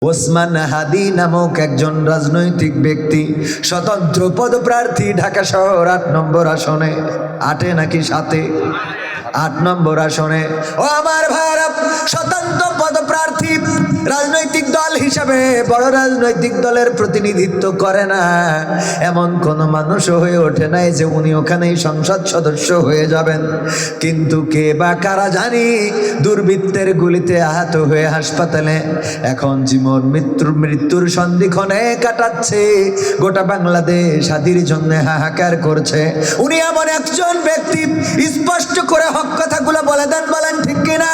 ওসমান হাদি নামক একজন রাজনৈতিক ব্যক্তি, স্বতন্ত্র পদপ্রার্থী, ঢাকা শহর ৮ নম্বর আসনে, ৮ নাকি ৭, ৮ নম্বর আসনে। ও আমার ভাইরা, স্বতন্ত্র পদপ্রার্থী, রাজনৈতিক দল হিসাবে বড় রাজনৈতিক দলের প্রতিনিধিত্ব করে না এমন কোন মানুষ হয়ে ওঠে নাই যে উনি ওখানেই সংসদ সদস্য হয়ে যাবেন। কিন্তু কে বা কারা জানি দুর্বৃত্তের গুলিতে আহত হয়ে হাসপাতালে এখন জীবন মৃত্যুর সন্ধিক্ষণে কাটাচ্ছে। গোটা বাংলাদেশ হাদির জন্য হাহাকার করছে। উনি এমন একজন ব্যক্তি, স্পষ্ট করে হক কথাগুলো বলে দেন, বলেন ঠিক কিনা?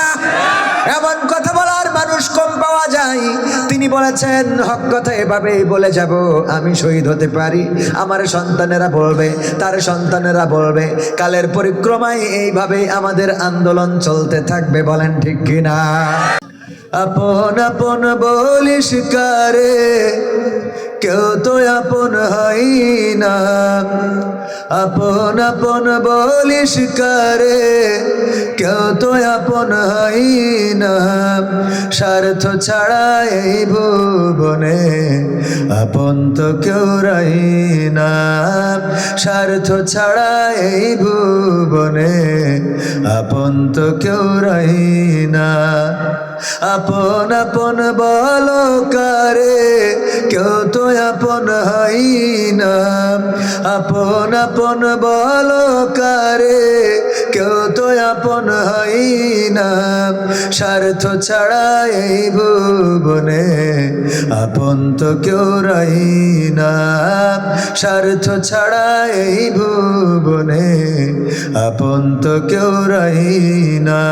এমন কথা বলার মানুষ কম পাওয়া যায়। তিনি বলেছেন, হক কথা এভাবেই বলে যাব, আমি শহীদ হতে পারি, আমার সন্তানেরা বলবে, তার সন্তানেরা বলবে, কালের পরিক্রমায় এইভাবেই আমাদের আন্দোলন চলতে থাকবে, বলেন ঠিক কিনা? আপন আপন বলিস কারে, কেউ তো আপন হয় না। আপন আপন বলিস কারে, কেউ তো আপন হয় না। স্বার্থ ছাড়া এই ভুবনে আপন তো কেউ রাই না। স্বার্থ ছাড়া এই ভুবনে আপন তো কেউ রাই না। আপন আপন বলো কারে, কেউ তো আপন হয় না। আপন আপন বলো কারে, কেউ তো আপন হয় না। স্বার্থ ছাড়া এই ভুবনে আপন তো কেউ রাই না। স্বার্থ ছাড়া এই ভুবনে আপন তো কেউ রাই না।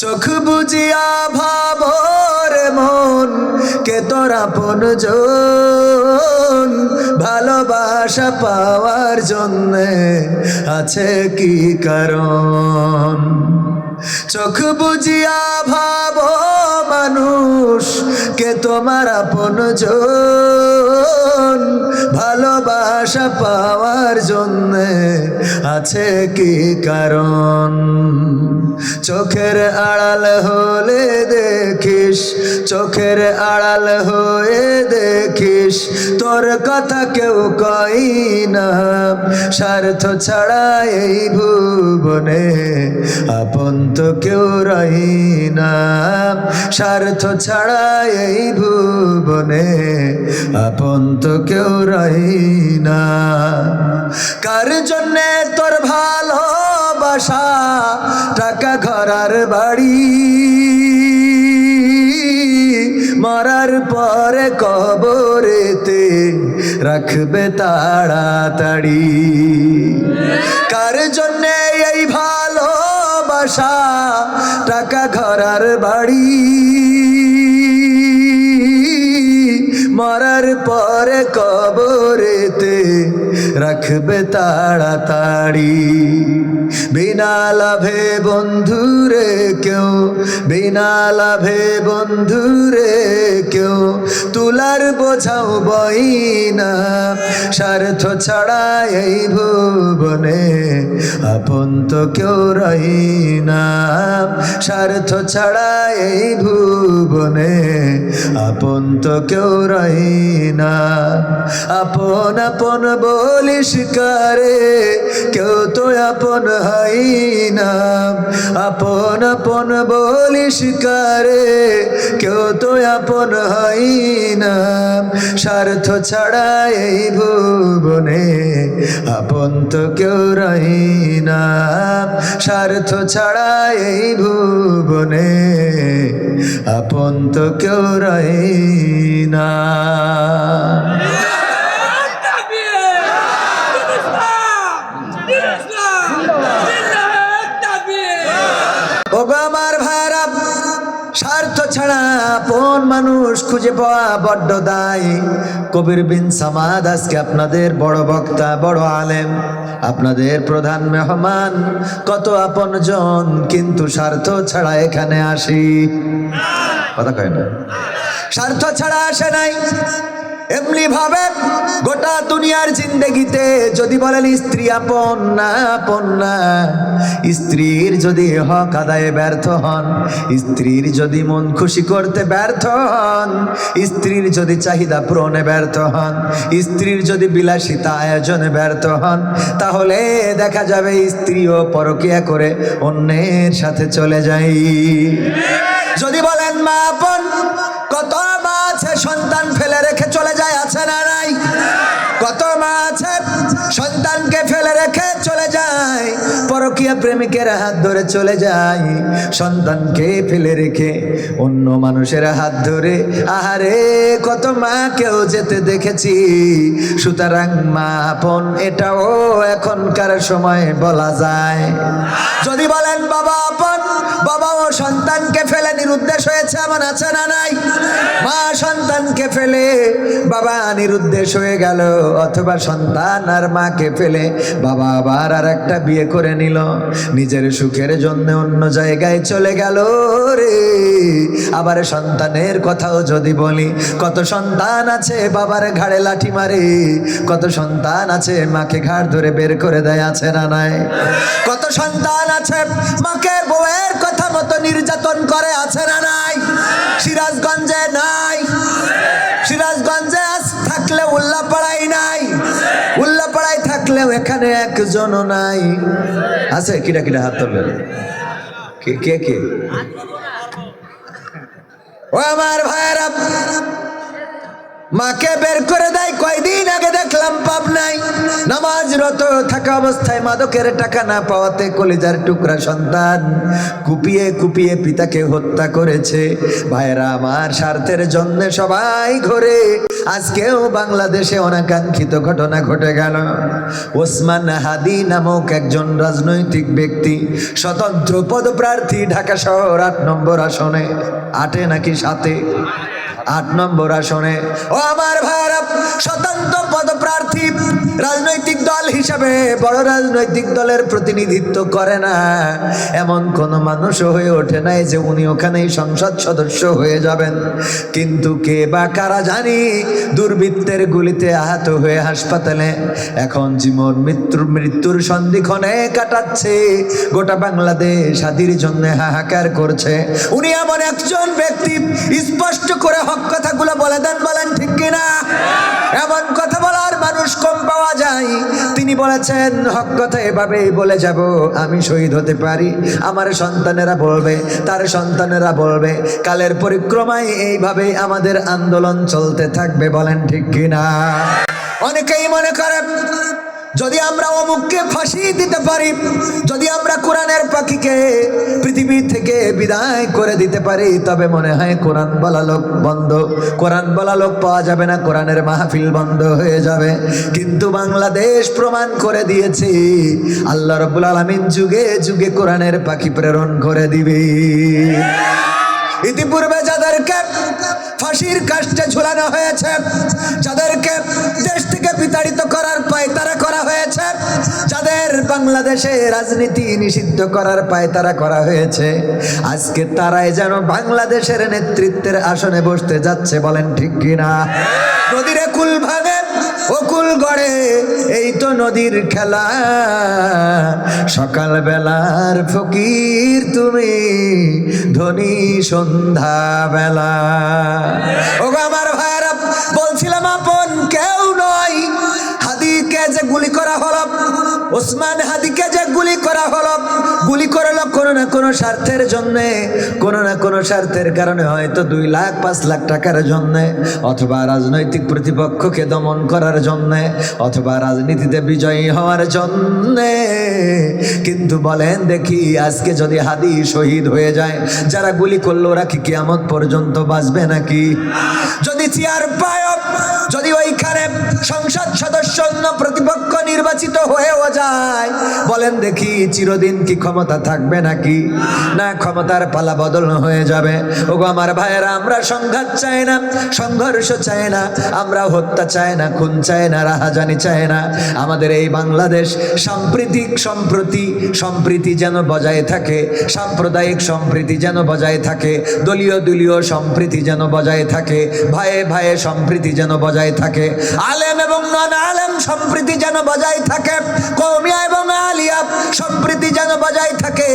চোখ বুঝিয়া ভাবর মন, কে তোর আপন জন। ভালোবাসা পাওয়ার জন্যে আছে কি কারণ? চোখ বুঝিয়া ভাবো মানুষ, কে তোমার আপন জন। ভালোবাসা পাওয়ার জন্যে আছে কি কারণ? চোখের আড়াল হলে দেখিস, চোখের আড়াল হয়ে দেখিস, তোর কথা কেউ কই না। স্বার্থ ছাড়া এই ভুবনে আপন তো কেউ রই না। স্বার্থ ছাড়া এই ভুবনে আপন তো কেউ রই না। কার জন্যে তোর ভালোবাসা, টাকা ঘরার বাড়ি, মরার পরে কবরেতে রাখবে তাড়াতাড়ি। কার জন্যে এই ভালোবাসা, টাকা ঘরার বাড়ি, মরার পরে কবরেতে রাখবে তাড়াতাড়ি। বিনা লাভে বন্ধুরে কেউ, বিনা লাভে বন্ধুরে কেউ তুলার বোঝাও বই না। স্বার্থ ছাড়া এই ভুবনে আপন তো কেউ রই না। স্বার্থ ছাড়া এই ভুবনে আপন তো কেউ রই না। আপন আপন বলিস কারে, কেউ তো আপন হয় না। আপন আপন বলিস কারে, কেউ তো আপন হয় না। স্বার্থ ছাড়া এই ভুবনে আপন তো কেউ রই না। স্বার্থ ছাড়া এই ভুবনে আপন তো কেউ রই না। ওগো আমার ভাইরা, স্বার্থ ছাড়া আপন মানুষ খুঁজে পাওয়া বড্ড দায়। কবির বিন সামাদ আজকে আপনাদের বড় বক্তা, বড় আলেম, আপনাদের প্রধান মেহমান। কত আপন জন, কিন্তু স্বার্থ ছাড়া এখানে আসি, কথা কয় না, স্বার্থ ছাড়া আসে নাই। এমনি ভাবে গোটা দুনিয়ার জিন্দেগিতে যদি বলেন স্ত্রী আপন না আপন না, স্ত্রীর যদি হক আদায়ে ব্যর্থ হন, স্ত্রীর যদি মন খুশি করতে ব্যর্থ হন, স্ত্রীর যদি চাহিদা পূরণে ব্যর্থ হন, স্ত্রীর যদি বিলাসিতা আয়োজনে ব্যর্থ হন, তাহলে দেখা যাবে স্ত্রীও পরকীয়া করে অন্যের সাথে চলে যায়। যদি বলেন মা আপন, কত মা আছে সন্তান ফেলে রেখে চলে যায়, আছে না নাই? কত মা আছে সন্তানকে ফেলে রেখে চলে যায়, পরকীয়া প্রেমিকের হাত ধরে চলে যায়, সন্তানকে ফেলে রেখে অন্য মানুষের হাত ধরে। আহারে কত মাকেও যেতে দেখেছি। সুতরাং মা আপন এটাও এখনকার সময় বলা যায়। যদি বলেন বাবা আপন, বাবাও সন্তানকে ফেলে নিরুদ্দেশ হয়েছে, এমন আছে না নাই? মা সন্তানকে ফেলে বাবা নিরুদ্দেশ হয়ে গেল, অথবা সন্তান আর মাকে ফেলে বাবা আবার আর একটা বিয়ে করে নিল, নিজের সুখের জন্য অন্য জায়গায় চলে গেল রে। আবার সন্তানের কথাও যদি বলি, কত সন্তান আছে বাবার ঘাড়ে লাঠি মারে, কত সন্তান আছে মাকে ঘাড় ধরে বের করে দেয়, আছে না নাই? কত সন্তান আছে মাকে বউয়ের কথা মতো নির্যাতন করে, আছে না নাই? সিরাজগঞ্জে নাই? সিরাজগঞ্জে থাকলে উল্লাপাড়াই নাই, উল্লাপাড়ায় থাকলেও এখানে একজনও নাই। আছে কিরা কিরা হাত তুলবেন? কে কে কে? ও আমার ভাইয়েরা, মাকে বের করে দেয়। কয়দিন আগে দেখলাম পাবনায় নামাজরত থাকা অবস্থায় মাদকের টাকা না পাওয়াতে কলিজার টুকরা সন্তান কুপিয়ে কুপিয়ে পিতাকে হত্যা করেছে। ভাইরা আমার, স্বার্থের জন্য সবাই ঘরে। আজকেও বাংলাদেশে অনাকাঙ্ক্ষিত ঘটনা ঘটে গেল। ওসমান হাদি নামক একজন রাজনৈতিক ব্যক্তি, স্বতন্ত্র পদপ্রার্থী, ঢাকা শহর 8 নম্বর আসনে, 8 নাকি 7, 8 নম্বর আসনে। ও আমার ভাইরা, স্বতন্ত্র পদপ্রার্থী, রাজনৈতিক দল হিসাবে বড় রাজনৈতিক দলের প্রতিনিধিত্ব করে না, এমন কোন মানুষ হয়ে ওঠে নাই যে উনি ওখানেই সংসদ সদস্য হয়ে যাবেন। কিন্তু কে বা কারা জানি দুর্বৃত্তের গুলিতে আহত হয়ে হাসপাতালে এখন জীবন মৃত্যুর সন্ধিক্ষণে কাটাচ্ছে। গোটা বাংলাদেশ হাদির জন্য হাহাকার করছে। উনি এমন একজন ব্যক্তি, স্পষ্ট করে হক কথাগুলো বলে দেন, বলেন ঠিক কিনা? এমন কথা বলার মানুষ কম পাওয়া যায়। তিনি বলেছেন, হক কথা এভাবেই বলে যাব, আমি শহীদ হতে পারি, আমার সন্তানেরা বলবে, তার সন্তানেরা বলবে, কালের পরিক্রমায় এইভাবেই আমাদের আন্দোলন চলতে থাকবে, বলেন ঠিক কিনা? অনেকেই মনে করে যদি আমরা অমুককে ফাঁসি দিতে পারি, যদি আমরা কোরআনের পাখিকে পৃথিবী থেকে বিদায় করে দিতে পারি, তবে মনে হয় কোরআন বলা লোক বন্ধ, কোরআন বলা লোক পাওয়া যাবে না, কোরআনের মাহফিল বন্ধ হয়ে যাবে। কিন্তু বাংলাদেশ প্রমাণ করে দিয়েছে আল্লাহ রাব্বুল আলামিন যুগে যুগে কোরআনের পাখি প্রেরণ করে দিবে। ইতিপূর্বে যাদেরকে ফাঁসির কাস্টে ঝুলানো হয়েছে, যাদেরকে দেশ থেকে বিতাড়িত করার পায়তারা করা হয়েছে, যাদের বাংলাদেশে রাজনীতি নিষিদ্ধ করার পায়তারা করা হয়েছে, আজকে তারাই যেন বাংলাদেশের নেতৃত্বের আসনে বসতে যাচ্ছে, বলেন ঠিক কিনা? নদীর কুল ভাঙে ও কুল গড়ে, এই তো নদীর খেলা। সকাল বেলার ফকির তুমি, ধনী সন্ধ্যা বেলা। ও আমার ভাইরা, বলছিলাম আপন কেউ নয়। হাদিকে যে গুলি করা হলো, ওসমান হাদিকে যে গুলি করা হলো, গুলি করলো কোনো না কোনো স্বার্থের জন্য, কোনো না কোনো স্বার্থের কারণে, হয়তো 2 লাখ 5 লাখ টাকার জন্য, অথবা রাজনৈতিক প্রতিপক্ষকে দমন করার জন্য, অথবা রাজনীতিতে বিজয়ী হওয়ার জন্য। কিন্তু বলেন দেখি, আজকে যদি হাদি শহীদ হয়ে যায়, যারা গুলি করলো ওরা কি কিয়ামত পর্যন্ত বাঁচবে নাকি? যদি চেয়ার পায়, যদি ওইখানে সংসদ সদস্য অন্য প্রতিপক্ষ নির্বাচিত হয়েও যায়, বলেন দেখি চিরদিন কি ক্ষমতা ক্ষমতা থাকবে নাকি? না, ক্ষমতার পালা বদল হয়ে যাবে। ওগো আমার ভাইয়েরা, আমরা সংঘাত চাই না, সংঘর্ষ চাই না, আমরা হত্যা চাই না, খুন চাই না, রাহাজানি চাই না। আমাদের এই বাংলাদেশ সাম্প্রতিক সম্প্রীতি যেন বজায় থাকে, সাম্প্রদায়িক সম্প্রীতি যেন বজায় থাকে, দলীয় সম্প্রীতি যেন বজায় থাকে, ভাইয়ে ভাইয়ে সম্প্রীতি যেন বজায় থাকে, আলেম এবং নন আলেম সম্প্রীতি যেন বজায় থাকে, কওমিয়া এবং আলিয়া সম্প্রীতি যেন বজায় থাকে।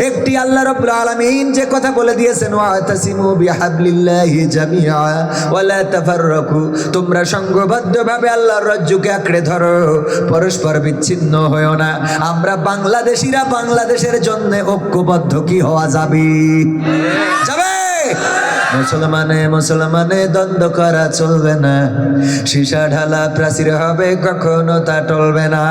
একটি আল্লাহ রাব্বুল আলামিন যে কথা বলে দিয়েছেন, ওয়াতাসিমু বিহাবলিল্লাহি জামিআ ওয়ালা তাফাররাকু, তোমরা সংঘবদ্ধভাবে আল্লাহর রজ্জুকে আঁকড়ে ধরো, পরস্পর বিচ্ছিন্ন হয়ো না। আমরা বাংলাদেশিরা বাংলাদেশের জন্য ঐক্যবদ্ধ কি হওয়া যাবে? মুসলমানে দ্বন্দ্ব করা চলবে না, সীসা ঢালা প্রাচীর হবে, কখনো তা টলবে না।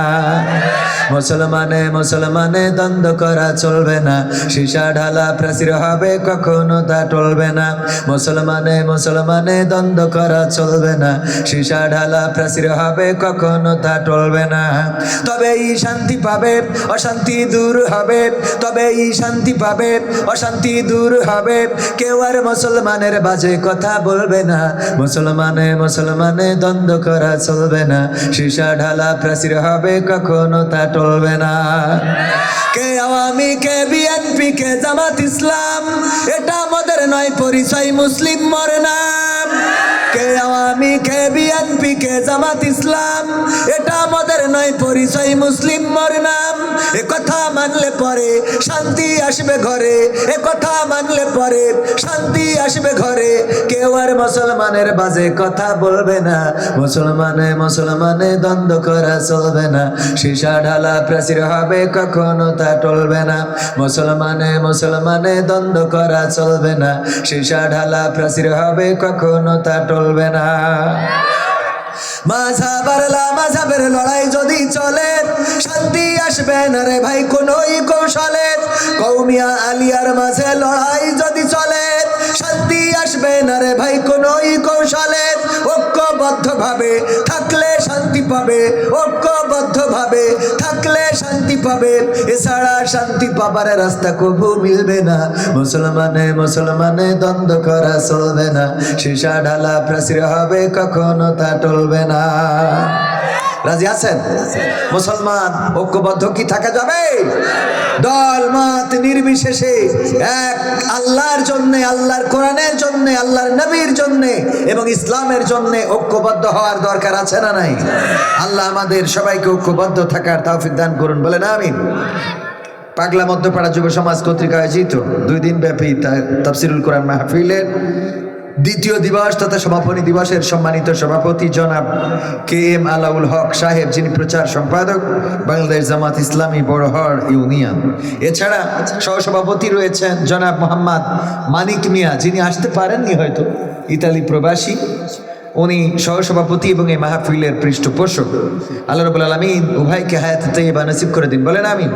মুসলমানে দ্বন্দ্ব করা চলবে না, সীসা ঢালা প্রাচীর হবে, কখনো তা টলবে না। মুসলমানে দ্বন্দ্ব করা চলবে না, সীসা ঢালা প্রাচীর হবে, কখনো তা টলবে না। তবেই শান্তি পাবে, অশান্তি দূর হবে, তবেই শান্তি পাবে, অশান্তি দূর হবে। কেউ আর মুসলমানের বাজে কথা বলবে না, মুসলমানে দ্বন্দ্ব করা চলবে না, সীসা ঢালা প্রাচীর হবে, কখনো তা টলবে না। কে আওয়ামী, কে বিএনপি, কে জামাত ইসলাম, এটা আমাদের নয় পরিচয়, মুসলিম মোর নাম। কে আওয়ামী, কে বিএনপি, কে জামাত ইসলাম, এটা আমাদের নয় পরিচয়, মুসলিম মোর নাম। এ কথা মানলে পরে শান্তি আসবে ঘরে, এ কথা মানলে পরে শান্তি আসবে ঘরে। কেউ আর মুসলমানের বাজে কথা বলবে না, মুসলমানে দ্বন্দ্ব করা চলবে না, সীসা ঢালা প্রাচীর হবে, কখনো তা টলবে না। মুসলমানে দ্বন্দ্ব করা চলবে না, সীসা ঢালা প্রাচীর হবে, কখনো তা টলবে না। মাঝাবের লড়াই যদি চলে, শান্তি আসবে না রে ভাই কোনোই কৌশলে। কওমিয়া আলিয়ার মাঝে লড়াই যদি চলে, শান্তি আসবে না রে ভাই কোনোই কৌশলে। ঐক্যবদ্ধভাবে থাকলে শান্তি পাবে, ঐক্যবদ্ধভাবে থাকলে শান্তি পাবে, এছাড়া শান্তি পাবার রাস্তা কবু মিলবে না। মুসলমানে দ্বন্দ্ব করা চলবে না, সীসা ঢালা প্রাচীর হবে, কখনো তা টলবে না। রাজি আছেন? মুসলমান ঐক্যবদ্ধ কি থাকা যাবে? দল মত নির্বিশেষে এক আল্লাহর জন্য, আল্লাহর কোরআনের জন্য, আল্লাহর নবীর জন্য এবং ইসলামের জন্য ঐক্যবদ্ধ হওয়ার দরকার আছে না নাই? আল্লাহ আমাদের সবাইকে ঐক্যবদ্ধ থাকার তৌফিক দান করুন, বলেন আমিন। পাগলা মধ্যপাড়া যুব সমাজ কর্তৃক আয়োজিত 2 দিন ব্যাপী তাফসিরুল কোরআন মাহফিলের দ্বিতীয় দিবস তথা সমাপনী দিবসের সম্মানিত সভাপতি জনাব KM আলাউল হক সাহেব, যিনি প্রচার সম্পাদক বাংলাদেশ জামাত ইসলামী বড়হর ইউনিয়ন। এছাড়া সহসভাপতি রয়েছেন জনাব মোহাম্মদ মানিক মিয়া, যিনি আসতে পারেননি হয়তো, ইতালি প্রবাসী, উনি সহসভাপতি এবং এই মাহফিলের পৃষ্ঠপোষক। আল্লাহ রাব্বুল আলামিন উভয়কে হায়াতে তাইয়্যিবা নসিব করে দিন, বলেন আমিন।